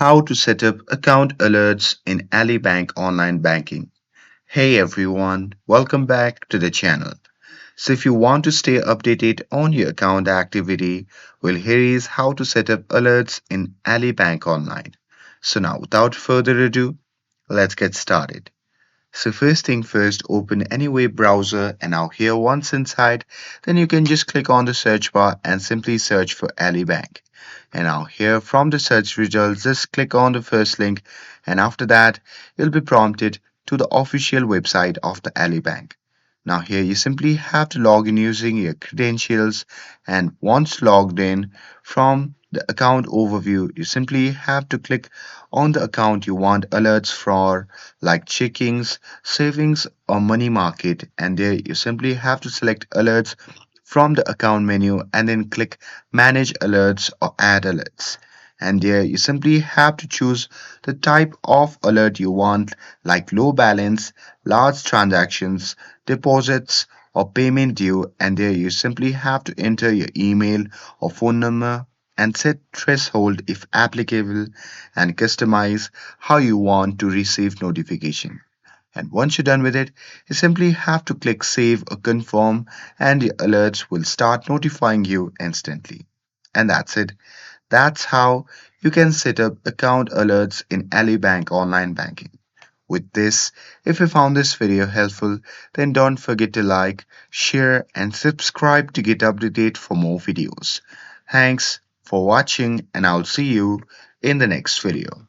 How to set up account alerts in Ali Bank online banking. Hey everyone, welcome back to the channel. So if you want to stay updated on your account activity, well here is how to set up alerts in Ali Bank online. So now without further ado, let's get started. So first thing first, open any web browser and now here once inside, then you can just click on the search bar and simply search for Ali Bank. And now here from the search results, just click on the first link and after that, you'll be prompted to the official website of the Ali Bank. Now here you simply have to log in using your credentials and once logged in from the account overview, you simply have to click on the account you want alerts for like checkings, savings or money market and there you simply have to select alerts from the account menu and then click manage alerts or add alerts. And there you simply have to choose the type of alert you want like low balance, large transactions, deposits or payment due and there you simply have to enter your email or phone number and set threshold if applicable and customize how you want to receive notification. And once you're done with it, you simply have to click save or confirm and the alerts will start notifying you instantly. And that's it. That's how you can set up account alerts in Ali Bank online banking. With this, if you found this video helpful, then don't forget to like, share, and subscribe to get updated for more videos. Thanks for watching, and I'll see you in the next video.